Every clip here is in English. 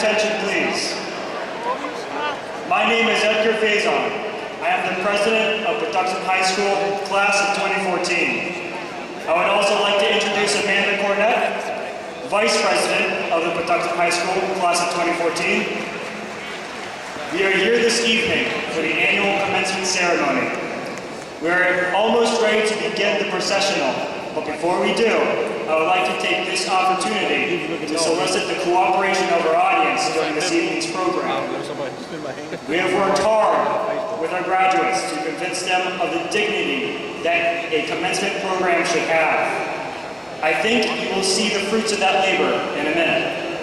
attention, please. My name is Edgar Faison. I am the president of Patuxent High School class of 2014. I would also like to introduce Amanda Cornett, vice president of the Patuxent High School class of 2014. We are here this evening for the annual commencement ceremony. We are almost ready to begin the processional, but before we do, I would like to take this opportunity to solicit the cooperation of our audience during this evening's program. We have worked hard with our graduates to convince them of the dignity that a commencement program should have. I think you will see the fruits of that labor in a minute.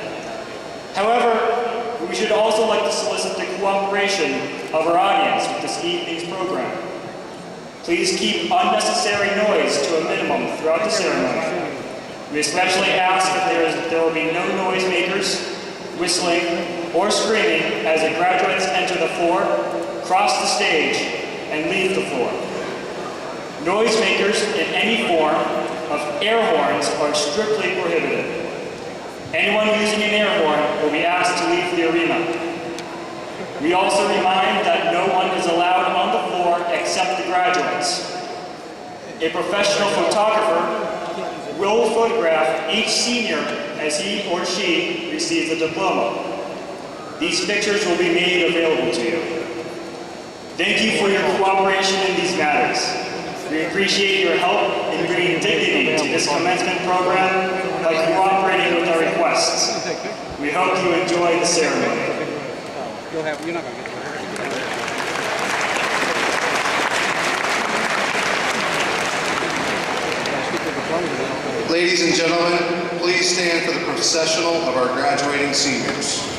However, we should also like to solicit the cooperation of our audience with this evening's program. Please keep unnecessary noise to a minimum throughout the ceremony. We especially ask that there will be no noisemakers, whistling, or screaming as the graduates enter the floor, cross the stage, and leave the floor. Noisemakers in any form of air horns are strictly prohibited. Anyone using an air horn will be asked to leave the arena. We also remind that no one is allowed on the floor except the graduates. A professional photographer will photograph each senior as he or she receives a diploma. These pictures will be made available to you. Thank you for your cooperation in these matters. We appreciate your help in bringing dignity to this commencement program by cooperating with our requests. We hope you enjoy the ceremony. You're not going to get it. Ladies and gentlemen, please stand for the processional of our graduating seniors.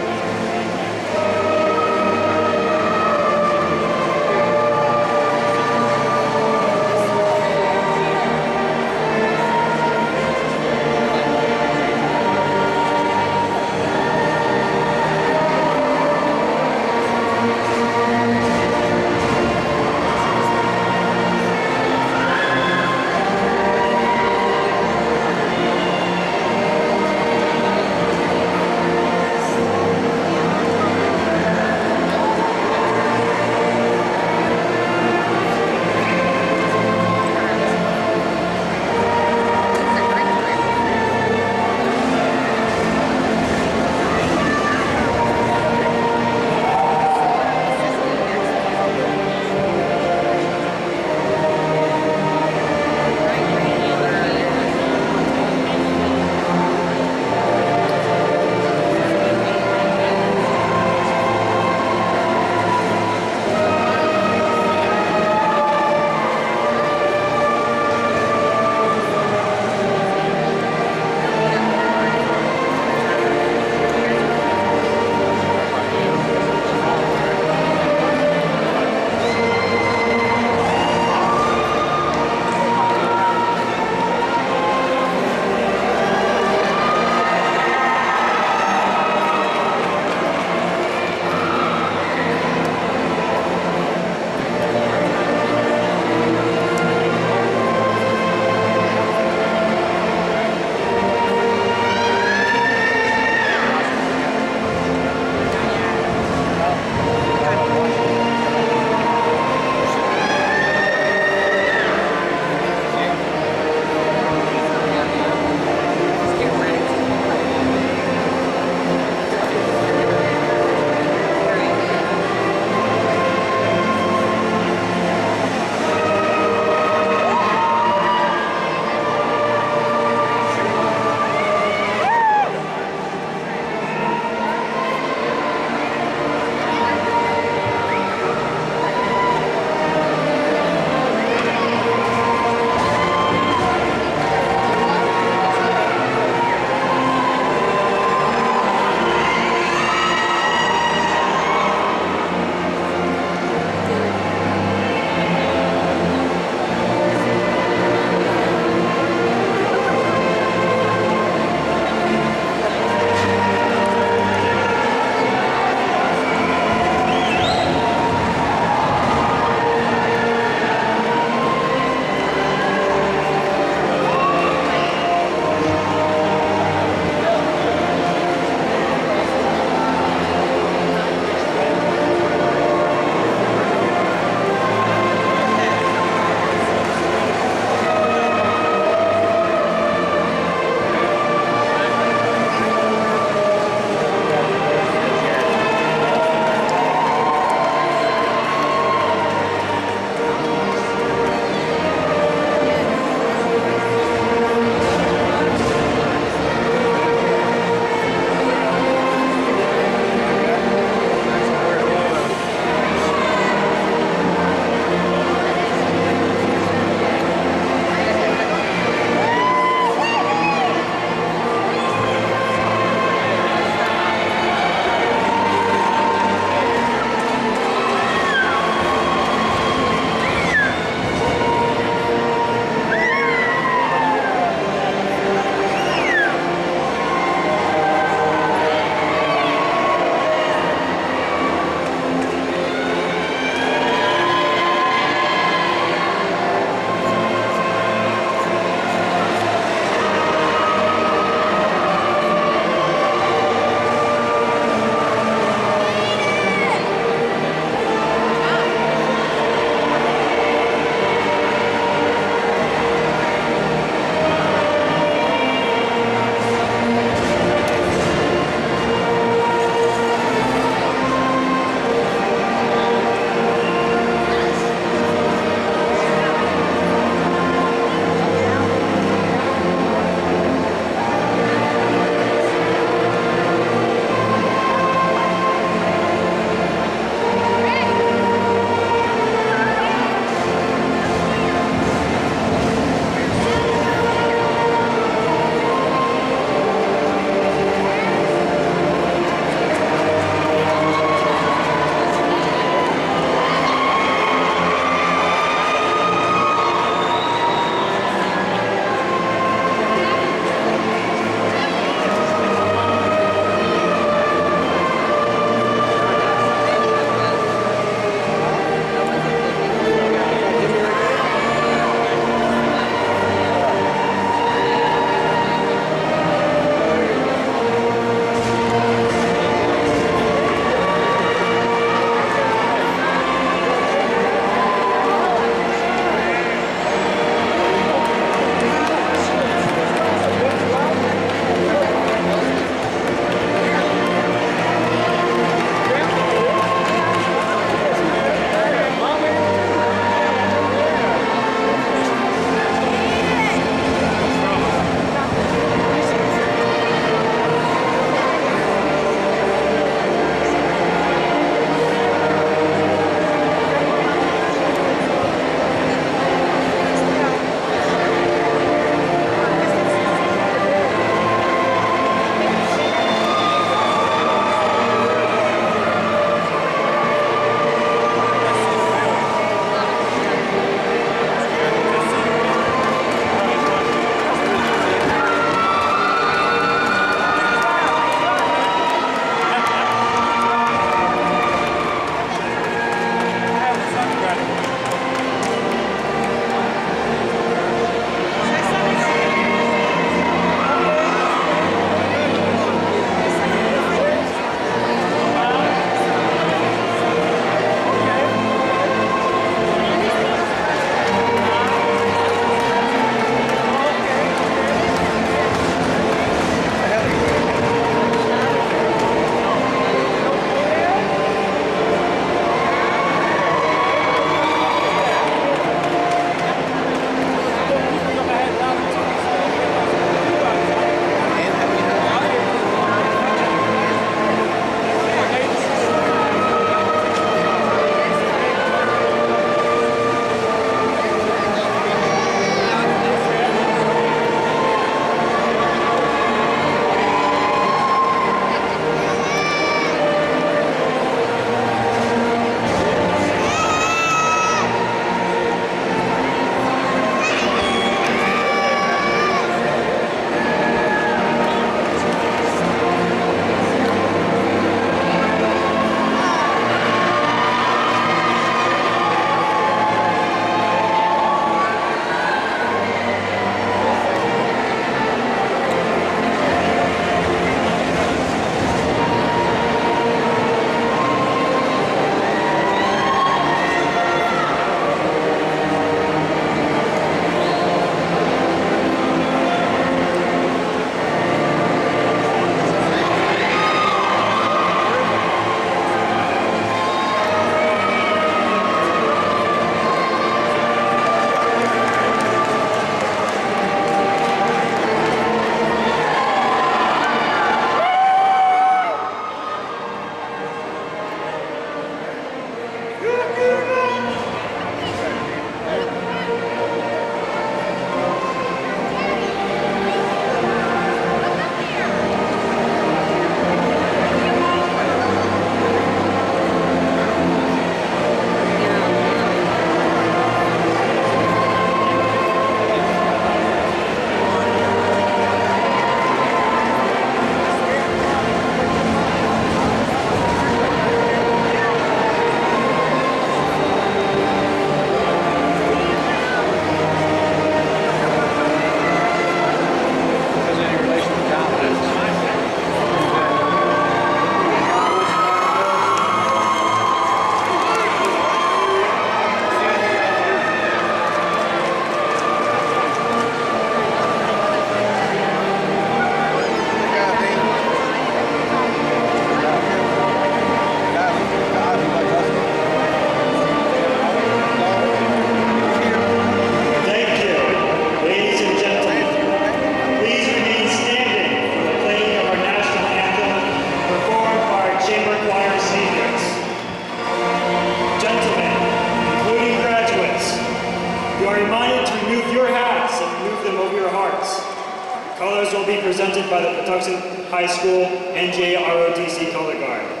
Colors will be presented by the Patuxent High School NJROTC Color Guard.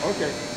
Okay.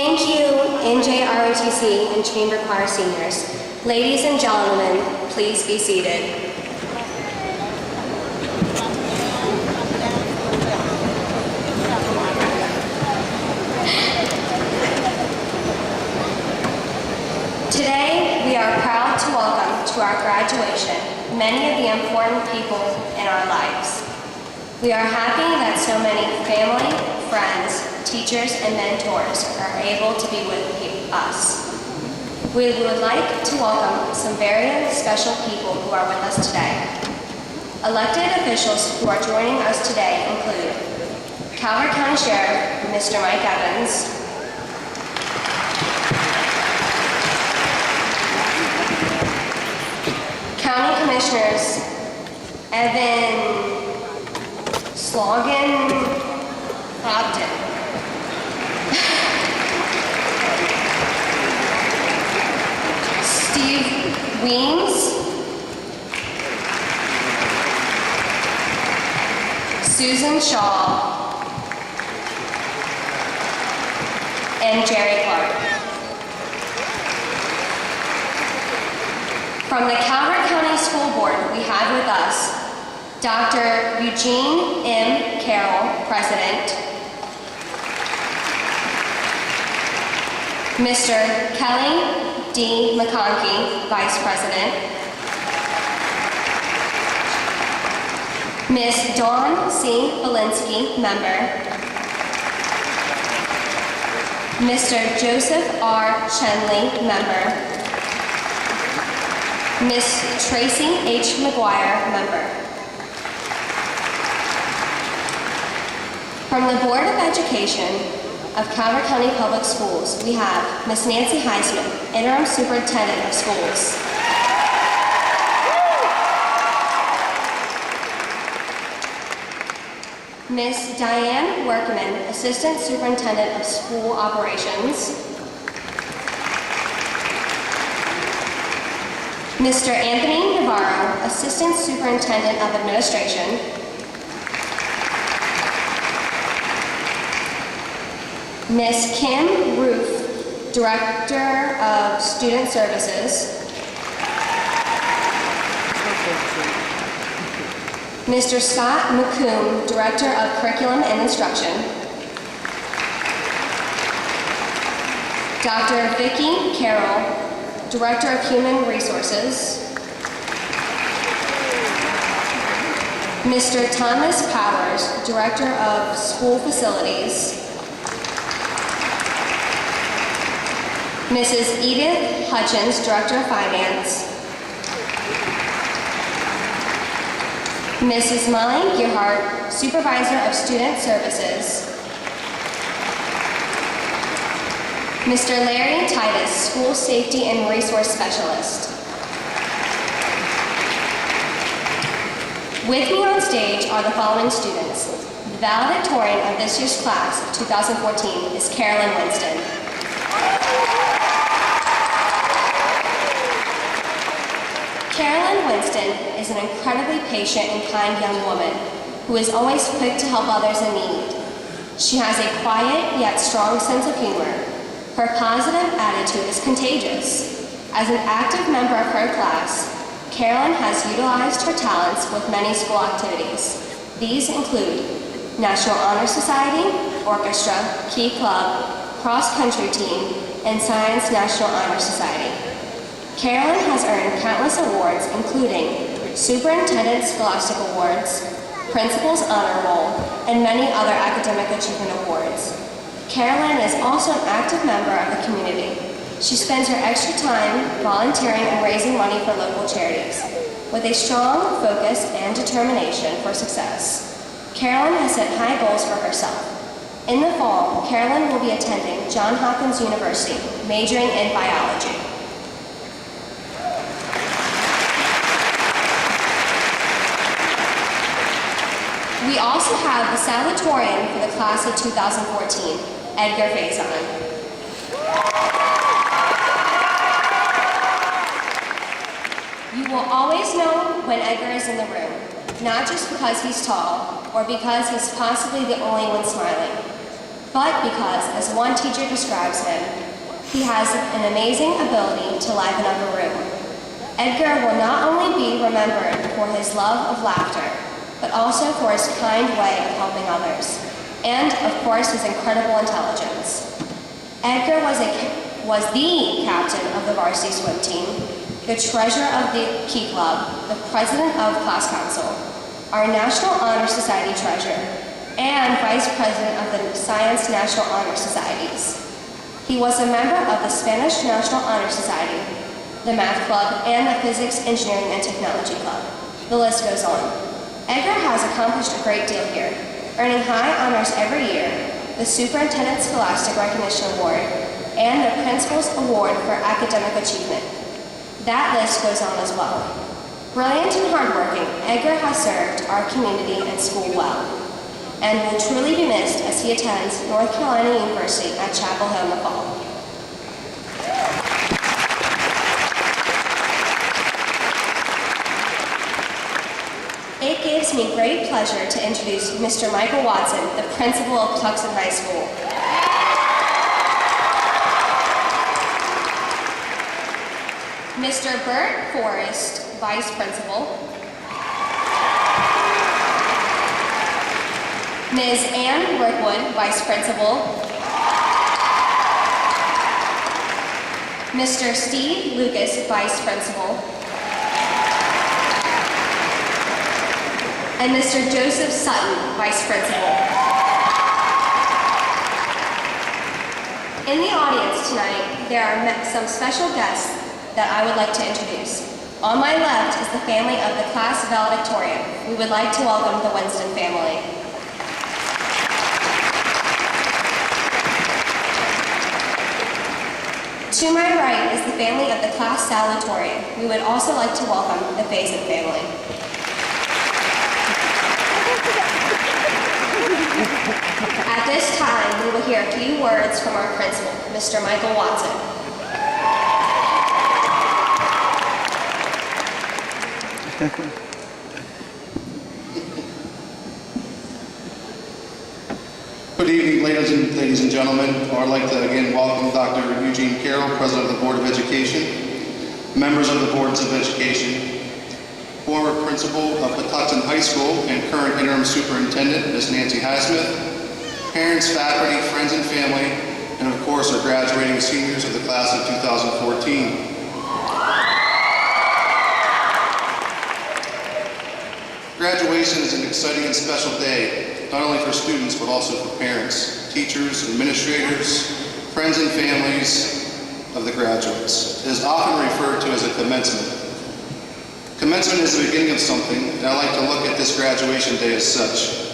Thank you, NJROTC and Chamber Choir seniors. Ladies and gentlemen, please be seated. Today, we are proud to welcome to our graduation many of the important people in our lives. We are happy that so many family, friends, teachers, and mentors are able to be with us. We would like to welcome some very special people who are with us today. Elected officials who are joining us today include Calvert County Sheriff, Mr. Mike Evans, County Commissioners Evan Slogan Hopton, Steve Weems, Susan Shaw, and Jerry Clark. From the Calvert County School Board, we have with us Dr. Eugene M. Carroll, President, Mr. Kelly D. McConkey, Vice President, Ms. Dawn C. Belinsky, Member, Mr. Joseph R. Chenley, Member, Ms. Tracy H. McGuire, Member. From the Board of Education of Calvert County Public Schools, we have Ms. Nancy Heisman, Interim Superintendent of Schools. Ms. Diane Workman, Assistant Superintendent of School Operations. Mr. Anthony Navarro, Assistant Superintendent of Administration. Ms. Kim Roof, Director of Student Services. Mr. Scott McComb, Director of Curriculum and Instruction. Dr. Vicki Carroll, Director of Human Resources. Mr. Thomas Powers, Director of School Facilities. Mrs. Edith Hutchins, Director of Finance. Mrs. Molly Gearhart, Supervisor of Student Services. Mr. Larry Titus, School Safety and Resource Specialist. With me on stage are the following students. The valedictorian of this year's class of 2014 is Carolyn Winston. Carolyn Winston is an incredibly patient and kind young woman who is always quick to help others in need. She has a quiet yet strong sense of humor. Her positive attitude is contagious. As an active member of her class, Carolyn has utilized her talents with many school activities. These include National Honor Society, Orchestra, Key Club, Cross-Country Team, and Science National Honor Society. Carolyn has earned countless awards, including Superintendent Scholastic Awards, Principal's Honor Roll, and many other academic achievement awards. Carolyn is also an active member of the community. She spends her extra time volunteering and raising money for local charities. With a strong focus and determination for success, Carolyn has set high goals for herself. In the fall, Carolyn will be attending Johns Hopkins University, majoring in biology. We also have the salutatorian for the class of 2014, Edgar Faison. You will always know when Edgar is in the room, not just because he's tall or because he's possibly the only one smiling, but because, as one teacher describes him, he has an amazing ability to liven up a room. Edgar will not only be remembered for his love of laughter, but also for his kind way of helping others, and of course his incredible intelligence. Edgar was the captain of the varsity swim team, the treasurer of the Key Club, the president of class council, our National Honor Society treasurer, and vice president of the Science National Honor Societies. He was a member of the Spanish National Honor Society, the Math Club, and the Physics, Engineering, and Technology Club. The list goes on. Edgar has accomplished a great deal here, earning high honors every year, the Superintendent Scholastic Recognition Award, and the Principal's Award for Academic Achievement. That list goes on as well. Brilliant and hardworking, Edgar has served our community and school well, and will truly be missed as he attends North Carolina University at Chapel Hill in the fall. gives me great pleasure to introduce Mr. Michael Watson, the principal of Patuxent High School. Mr. Bert Forrest, vice principal. Ms. Ann Brookwood, vice principal. Mr. Steve Lucas, vice principal. And Mr. Joseph Sutton, vice principal. In the audience tonight, there are some special guests that I would like to introduce. On my left is the family of the class valedictorian. We would like to welcome the Winston family. To my right is the family of the class salutatorian. We would also like to welcome the Faison family. At this time, we will hear a few words from our principal, Mr. Michael Watson. Good evening, ladies and gentlemen. I would like to again welcome Dr. Eugene Carroll, President of the Board of Education, members of the Boards of Education, former principal of Patuxent High School and current interim superintendent, Ms. Nancy Highsmith, parents, faculty, friends, and family, and of course our graduating seniors of the class of 2014. Graduation is an exciting and special day, not only for students, but also for parents, teachers, administrators, friends, and families of the graduates. It is often referred to as a commencement. Commencement is the beginning of something, and I like to look at this graduation day as such.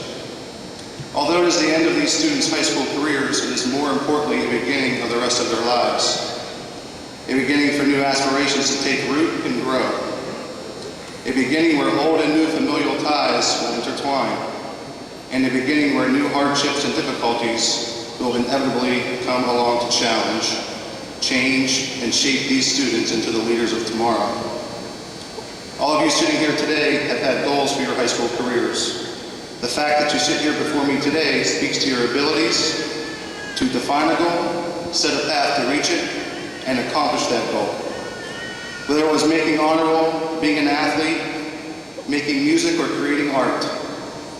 Although it is the end of these students' high school careers, it is more importantly the beginning of the rest of their lives. A beginning for new aspirations to take root and grow. A beginning where old and new familial ties will intertwine, and a beginning where new hardships and difficulties will inevitably come along to challenge, change, and shape these students into the leaders of tomorrow. All of you sitting here today have had goals for your high school careers. The fact that you sit here before me today speaks to your abilities to define a goal, set a path to reach it, and accomplish that goal. Whether it was making honor roll, being an athlete, making music or creating art,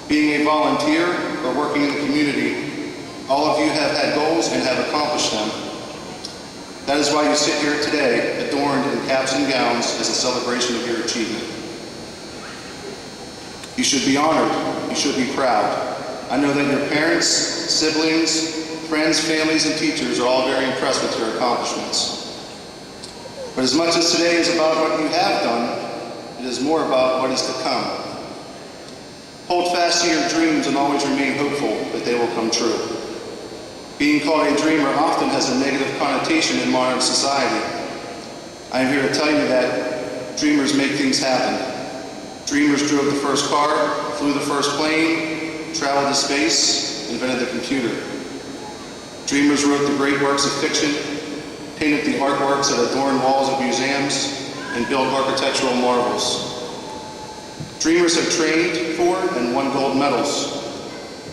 being a volunteer or working in the community, all of you have had goals and have accomplished them. That is why you sit here today, adorned in caps and gowns as a celebration of your achievement. You should be honored. You should be proud. I know that your parents, siblings, friends, families, and teachers are all very impressed with your accomplishments. But as much as today is about what you have done, it is more about what is to come. Hold fast to your dreams and always remain hopeful that they will come true. Being called a dreamer often has a negative connotation in modern society. I am here to tell you that dreamers make things happen. Dreamers drove the first car, flew the first plane, traveled to space, invented the computer. Dreamers wrote the great works of fiction, painted the artworks that adorn walls of museums, and built architectural marvels. Dreamers have trained for and won gold medals.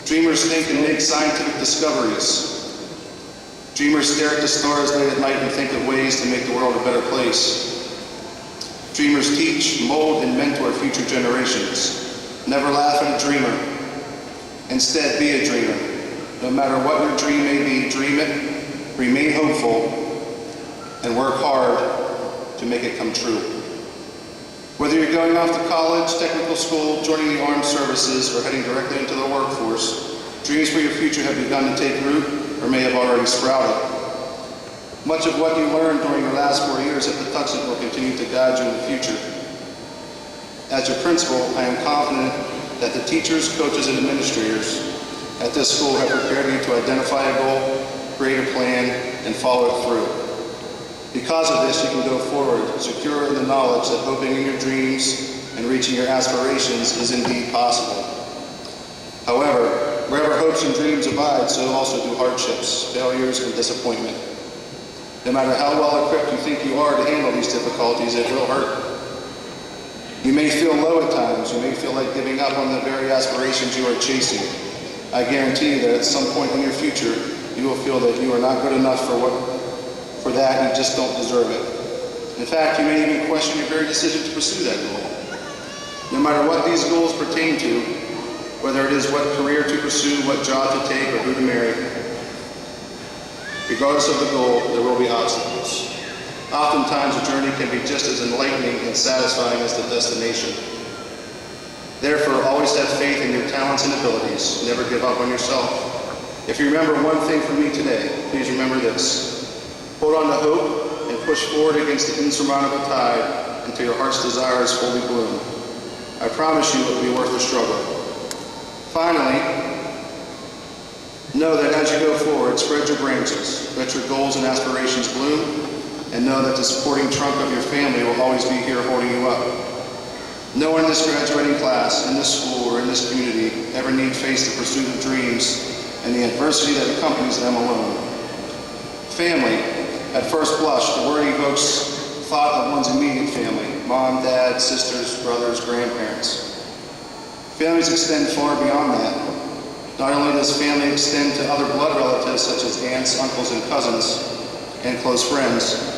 Dreamers think and make scientific discoveries. Dreamers stare at the stars late at night and think of ways to make the world a better place. Dreamers teach, mold, and mentor future generations. Never laugh at a dreamer. Instead, be a dreamer. No matter what your dream may be, dream it, remain hopeful, and work hard to make it come true. Whether you're going off to college, technical school, joining the armed services, or heading directly into the workforce, dreams for your future have begun to take root or may have already sprouted. Much of what you learned during your last 4 years at Patuxent will continue to guide you in the future. As your principal, I am confident that the teachers, coaches, and administrators at this school have prepared you to identify a goal, create a plan, and follow it through. Because of this, you can go forward, secure in the knowledge that hoping in your dreams and reaching your aspirations is indeed possible. However, wherever hopes and dreams abide, so also do hardships, failures, and disappointment. No matter how well equipped you think you are to handle these difficulties, it will hurt. You may feel low at times. You may feel like giving up on the very aspirations you are chasing. I guarantee you that at some point in your future, you will feel that you are not good enough for that and you just don't deserve it. In fact, you may even question your very decision to pursue that goal. No matter what these goals pertain to, whether it is what career to pursue, what job to take, or who to marry, regardless of the goal, there will be obstacles. Oftentimes, the journey can be just as enlightening and satisfying as the destination. Therefore, always have faith in your talents and abilities. Never give up on yourself. If you remember one thing from me today, please remember this. Hold on to hope and push forward against the insurmountable tide until your heart's desires fully bloom. I promise you it will be worth the struggle. Finally, know that as you go forward, spread your branches, let your goals and aspirations bloom, and know that the supporting trunk of your family will always be here holding you up. No one in this graduating class, in this school, or in this community ever need face the pursuit of dreams and the adversity that accompanies them alone. Family, at first blush, the word evokes thought of one's immediate family, mom, dad, sisters, brothers, grandparents. Families extend far beyond that. Not only does family extend to other blood relatives such as aunts, uncles, and cousins, and close friends,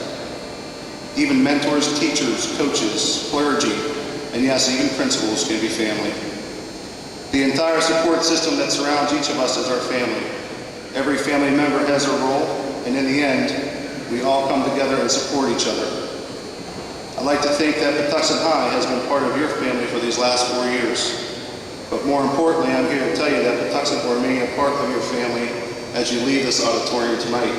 even mentors, teachers, coaches, clergy, and yes, even principals can be family. The entire support system that surrounds each of us is our family. Every family member has a role, and in the end, we all come together and support each other. I'd like to think that Patuxent High has been part of your family for these last 4 years. But more importantly, I'm here to tell you that Patuxent will remain a part of your family as you leave this auditorium tonight.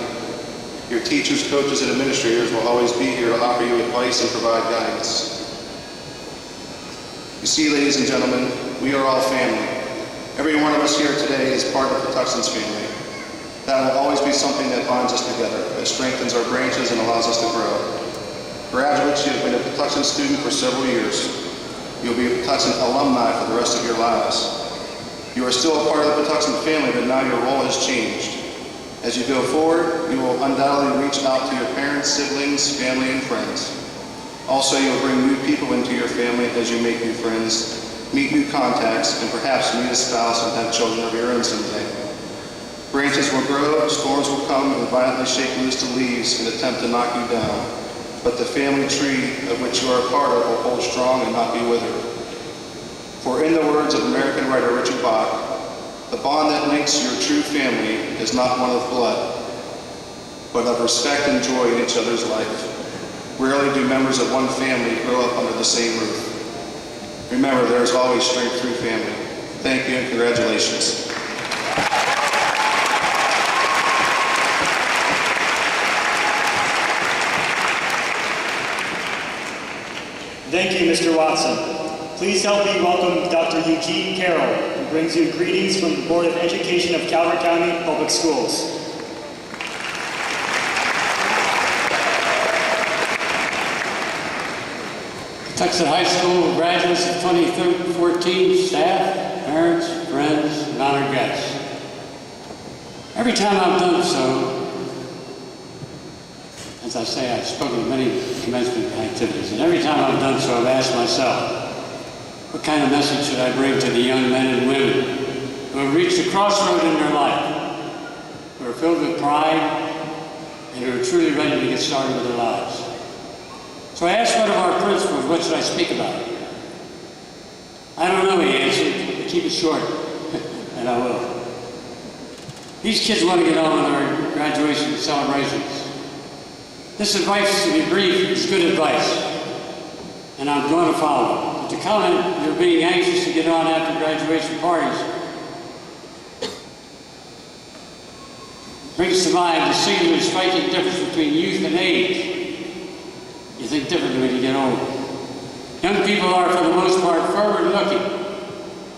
Your teachers, coaches, and administrators will always be here to offer you advice and provide guidance. You see, ladies and gentlemen, we are all family. Every one of us here today is part of Patuxent's family. That will always be something that binds us together, that strengthens our branches and allows us to grow. Graduates, you have been a Patuxent student for several years. You'll be a Patuxent alumni for the rest of your lives. You are still a part of the Patuxent family, but now your role has changed. As you go forward, you will undoubtedly reach out to your parents, siblings, family, and friends. Also, you'll bring new people into your family as you make new friends, meet new contacts, and perhaps meet a spouse and have children of your own someday. Branches will grow, storms will come, and violently shake loose the leaves and attempt to knock you down. But the family tree of which you are a part of will hold strong and not be withered. For in the words of American writer Richard Bach, the bond that links your true family is not one of blood, but of respect and joy in each other's life. Rarely do members of one family grow up under the same roof. Remember, there is always strength through family. Thank you and congratulations. Thank you, Mr. Watson. Please help me welcome Dr. Eugene Carroll, who brings you greetings from the Board of Education of Calvert County Public Schools. Patuxent High School graduates of 2014, staff, parents, friends, and honored guests. Every time I've done so, as I say, I've spoken at many commencement activities, and every time I've done so, I've asked myself, what kind of message should I bring to the young men and women who have reached a crossroad in their life, who are filled with pride, and who are truly ready to get started with their lives? So I asked one of our principals, what should I speak about? I don't know, he answered, but keep it short, and I will. These kids want to get on with our graduation celebrations. This advice, to be brief, is good advice, and I'm going to follow it. But the comment, you're being anxious to get on after graduation parties, brings to mind the singular striking difference between youth and age. You think differently when you get older. Young people are, for the most part, forward-looking.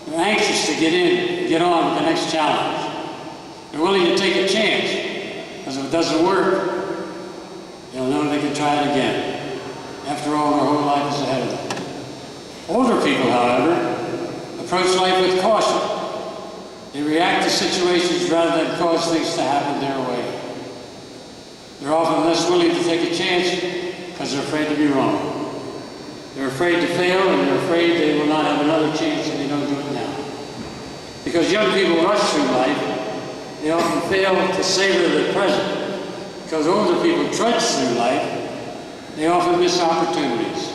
They're anxious to get on with the next challenge. They're willing to take a chance, because if it doesn't work, they'll know they can try it again. After all, their whole life is ahead of them. Older people, however, approach life with caution. They react to situations rather than cause things to happen their way. They're often less willing to take a chance because they're afraid to be wrong. They're afraid to fail, and they're afraid they will not have another chance if they don't do it now. Because young people rush through life, they often fail to savor the present. Because older people trudge through life, they often miss opportunities.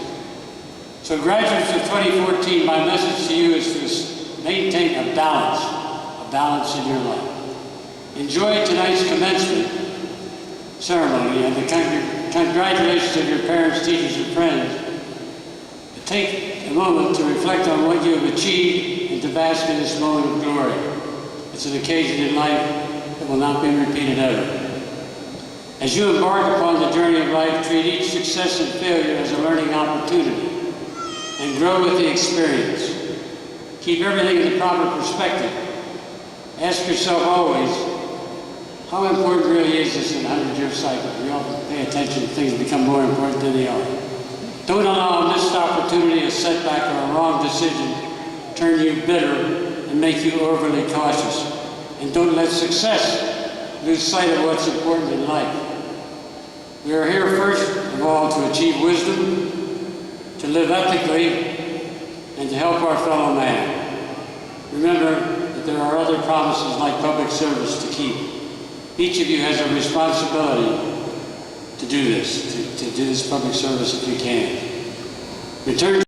So graduates of 2014, my message to you is to maintain a balance in your life. Enjoy tonight's commencement ceremony and the congratulations of your parents, teachers, and friends. But take a moment to reflect on what you have achieved and to bask in this moment of glory. It's an occasion in life that will not be repeated ever. As you embark upon the journey of life, treat each success and failure as a learning opportunity and grow with the experience. Keep everything in the proper perspective. Ask yourself always, how important really is this in a 100-year cycle? We often pay attention to things that become more important than they are. Don't allow a missed opportunity, a setback, or a wrong decision turn you bitter and make you overly cautious. And don't let success lose sight of what's important in life. We are here first of all to achieve wisdom, to live ethically, and to help our fellow man. Remember that there are other promises like public service to keep. Each of you has a responsibility to do this, to do this public service if you can. Return